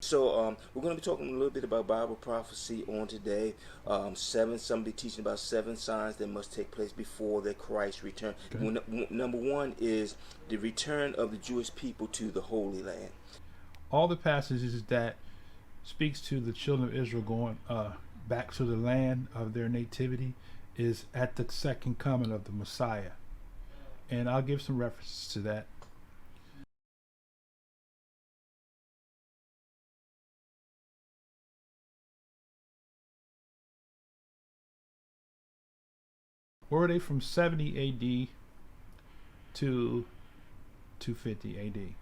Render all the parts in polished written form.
So we're going to be talking a little bit about Bible prophecy on today. Seven. Somebody teaching about seven signs that must take place before the Christ return. Okay. Number one is the return of the Jewish people to the Holy Land. All the passages that speaks to the children of Israel going back to the land of their nativity is at the second coming of the Messiah. And I'll give some references to that. Where were they from 70 AD to 250 AD?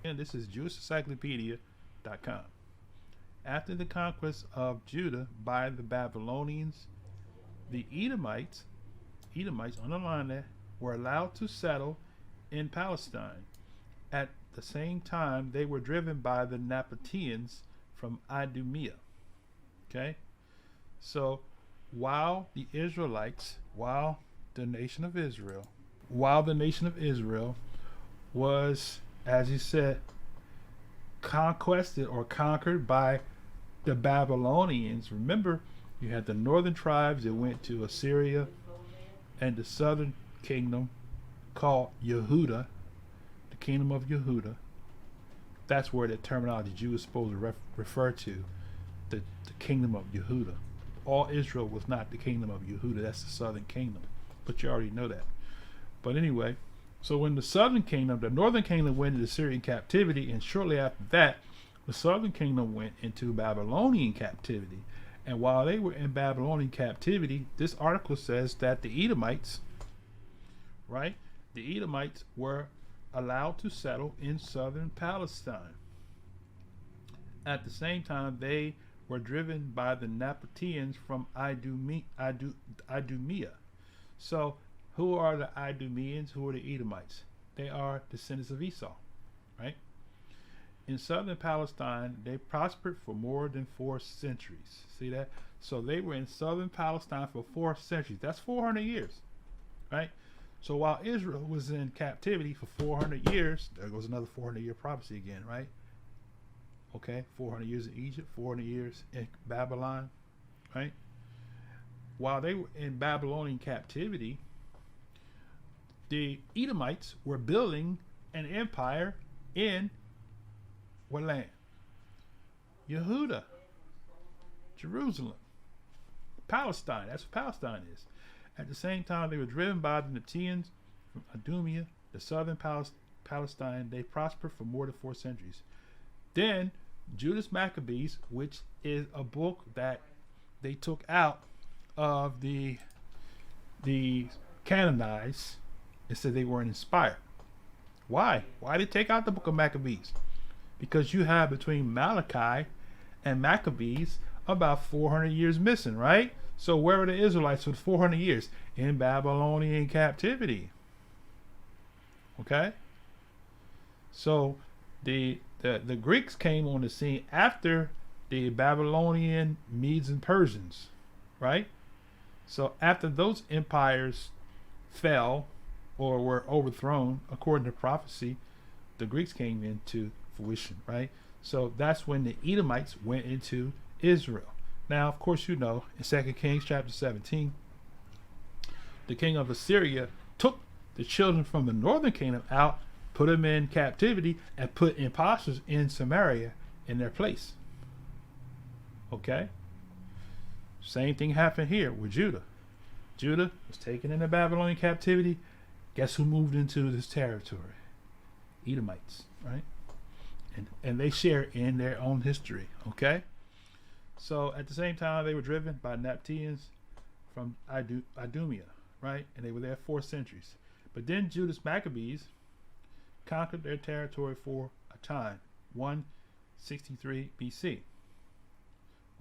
And this is JewishEncyclopedia.com. After the conquest of Judah by the Babylonians, the Edomites, underline that, were allowed to settle in Palestine. At the same time, they were driven by the Nabateans from Idumea. Okay? So, while the nation of Israel was, as he said, conquested or conquered by the Babylonians. Remember, you had the northern tribes that went to Assyria and the southern kingdom called Yehuda, the kingdom of Yehuda. That's where the terminology Jew is supposed to refer to, the kingdom of Yehuda. All Israel was not the kingdom of Yehuda, that's the southern kingdom. But you already know that. But anyway, so when the northern kingdom went into Syrian captivity, and shortly after that, the southern kingdom went into Babylonian captivity. And while they were in Babylonian captivity, this article says that the Edomites, right? The Edomites were allowed to settle in southern Palestine. At the same time, they were driven by the Nabateans from Idumea. So, who are the Idumeans? Who are the Edomites? They are descendants of Esau, right? In southern Palestine, they prospered for more than 4 centuries. See that? So they were in southern Palestine for 4 centuries. That's 400 years, right? So while Israel was in captivity for 400 years, there goes another 400-year prophecy again, right? Okay, 400 years in Egypt, 400 years in Babylon, right? While they were in Babylonian captivity, the Edomites were building an empire in what land? Yehuda, Jerusalem, Palestine. That's what Palestine is. At the same time, they were driven by the Nabateans from Idumea, the southern Palestine. They prospered for more than 4 centuries. Then Judas Maccabees, which is a book that they took out of the canonized, and said they weren't inspired. Why? Why did they take out the book of Maccabees? Because you have between Malachi and Maccabees about 400 years missing, right? So where were the Israelites for 400 years? In Babylonian captivity. Okay? So the Greeks came on the scene after the Babylonian Medes and Persians, right? So after those empires fell or were overthrown, according to prophecy, the Greeks came into fruition, right? So that's when the Edomites went into Israel. Now, of course, you know, in 2 Kings chapter 17, the king of Assyria took the children from the northern kingdom out, put them in captivity, and put impostors in Samaria in their place. Okay? Same thing happened here with Judah. Judah was taken into Babylonian captivity. Guess who moved into this territory? Edomites, right? And they share in their own history, okay? So at the same time, they were driven by Nabateans from Idumea, right? And they were there 4 centuries. But then Judas Maccabees conquered their territory for a time, 163 BC.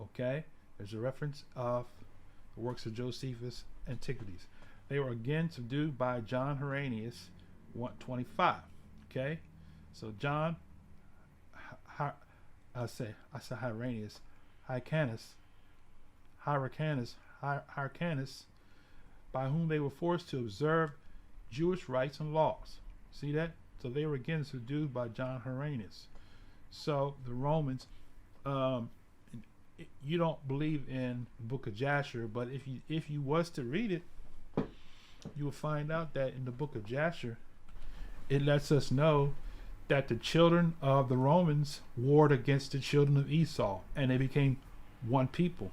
Okay? There's a reference of the works of Josephus, Antiquities. They were again subdued by John Hyrcanus, 125. Okay? So John, I say Hyrcanus, by whom they were forced to observe Jewish rites and laws. See that? So they were again subdued by John Hyrcanus. So the Romans, um, you don't believe in the book of Jasher, but if you was to read it, you will find out that in the book of Jasher, it lets us know that the children of the Romans warred against the children of Esau, and they became one people.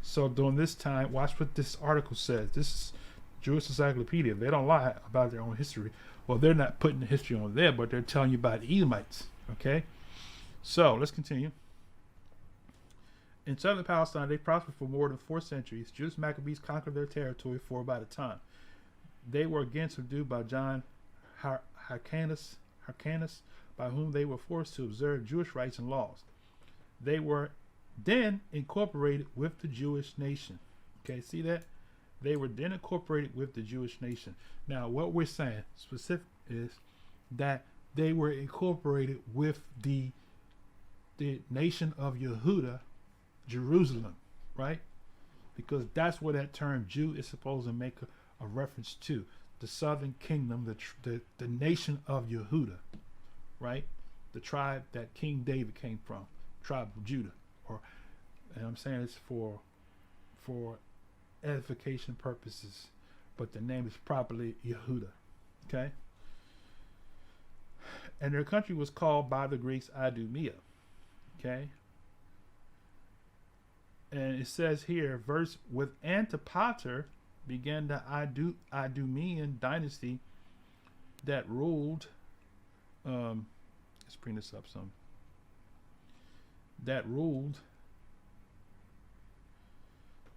So during this time, watch what this article says. This is Jewish Encyclopedia. They don't lie about their own history. Well, they're not putting the history on there, but they're telling you about the Edomites. Okay? So let's continue. In southern Palestine, they prospered for more than 4 centuries. Judas Maccabees conquered their territory for about a time. They were again subdued by John Hyrcanus, by whom they were forced to observe Jewish rites and laws. They were then incorporated with the Jewish nation. Okay, see that? They were then incorporated with the Jewish nation. Now, what we're saying specific is that they were incorporated with the nation of Yehuda, Jerusalem, right? Because that's where that term Jew is supposed to make a reference to. The southern kingdom, the nation of Yehuda, right? The tribe that King David came from, tribe of Judah. And I'm saying it's for edification purposes, but the name is properly Yehuda. Okay? And their country was called by the Greeks Idumea. Okay? And it says here, verse, with Antipater began the Idumean dynasty that ruled, let's bring this up some, that ruled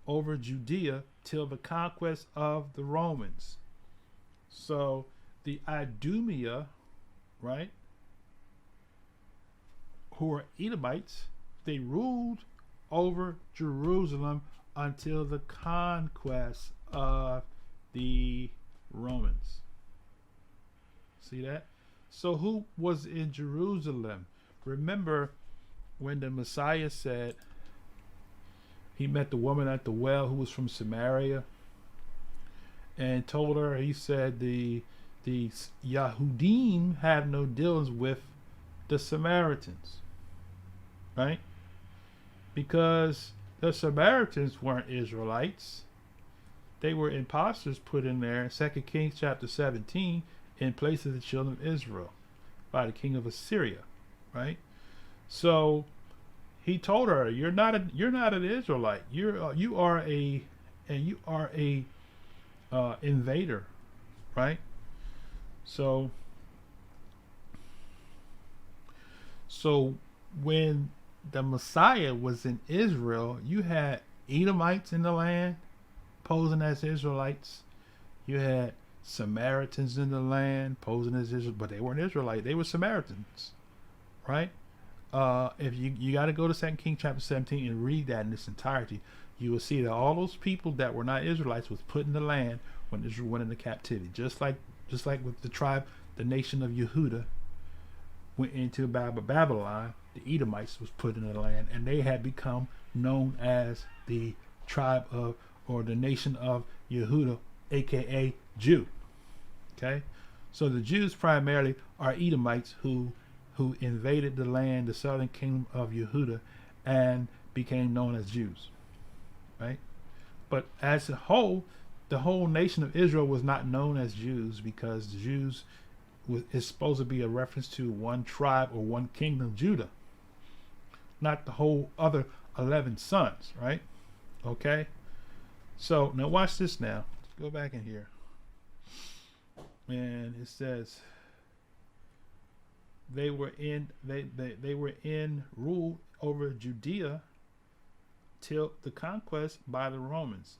over Judea till the conquest of the Romans. So the Idumea, right, who are Edomites, they ruled over Jerusalem until the conquest of the Romans. See that? So who was in Jerusalem? Remember when the Messiah said he met the woman at the well who was from Samaria and told her, he said, the Yahudim have no dealings with the Samaritans, right? Because the Samaritans weren't Israelites. They were imposters put in there in 2 Kings chapter 17 in place of the children of Israel by the king of Assyria, right? So he told her, you're not an Israelite. You are a invader, right? So when the Messiah was in Israel, you had Edomites in the land posing as Israelites. You had Samaritans in the land posing as Israel, but they weren't Israelites. They were Samaritans, right? If you got to go to 2 Kings chapter 17 and read that in its entirety, you will see that all those people that were not Israelites was put in the land when Israel went into captivity. Just like with the tribe, the nation of Yehuda went into Babylon, the Edomites was put in the land, and they had become known as the tribe of, or the nation of Yehuda, aka Jew. Okay, so the Jews primarily are Edomites who invaded the land, the southern kingdom of Yehuda, and became known as Jews, right? But as a whole, the whole nation of Israel was not known as Jews, because the Jews is supposed to be a reference to one tribe or one kingdom, Judah, not the whole other 11 sons, right? Okay, so now watch this. Now let's go back in here, and it says they were in rule over Judea till the conquest by the Romans.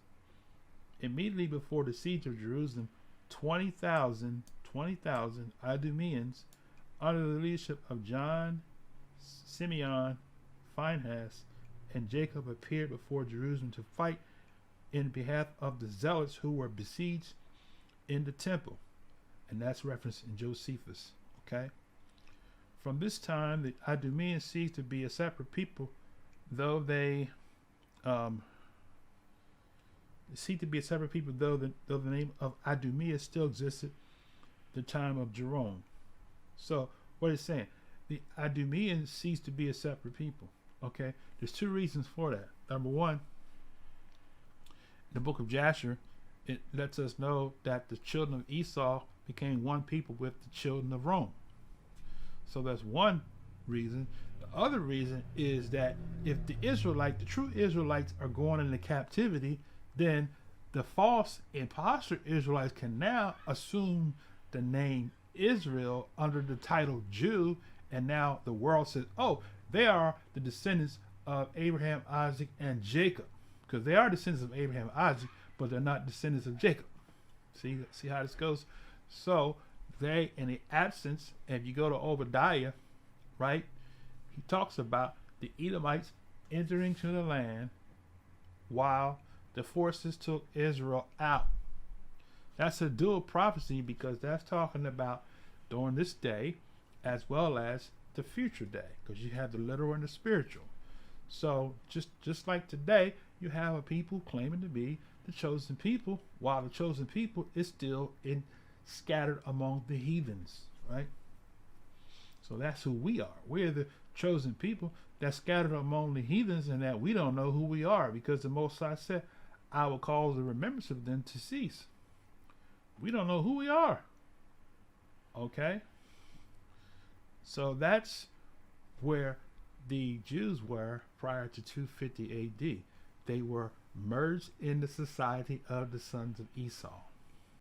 Immediately before the siege of Jerusalem, 20,000 Idumeans under the leadership of John, Simeon, Phinehas, and Jacob appeared before Jerusalem to fight in behalf of the zealots who were besieged in the temple. And that's referenced in Josephus. Okay. From this time, the Idumeans ceased to be a separate people, though the name of Idumea still existed the time of Jerome. So what it's saying, the Idumeans ceased to be a separate people. Okay, there's two reasons for that. Number one, the book of Jasher, it lets us know that the children of Esau became one people with the children of Rome. So that's one reason. The other reason is that if the true Israelites are going into captivity, then the false impostor Israelites can now assume the name Israel under the title Jew, and now the world says, oh, they are the descendants of Abraham, Isaac, and Jacob, because they are descendants of Abraham and Isaac, but they're not descendants of Jacob. See how this goes? So they, in the absence, if you go to Obadiah, right, he talks about the Edomites entering to the land while the forces took Israel out. That's a dual prophecy, because that's talking about during this day as well as the future day, because you have the literal and the spiritual. So just like today, you have a people claiming to be the chosen people, while the chosen people is still scattered among the heathens, right? So that's who we are. We're the chosen people that's scattered among the heathens, and that we don't know who we are, because the Most High said, I will cause the remembrance of them to cease. We don't know who we are. Okay? So that's where the Jews were prior to 250 AD. They were merged in the society of the sons of Esau.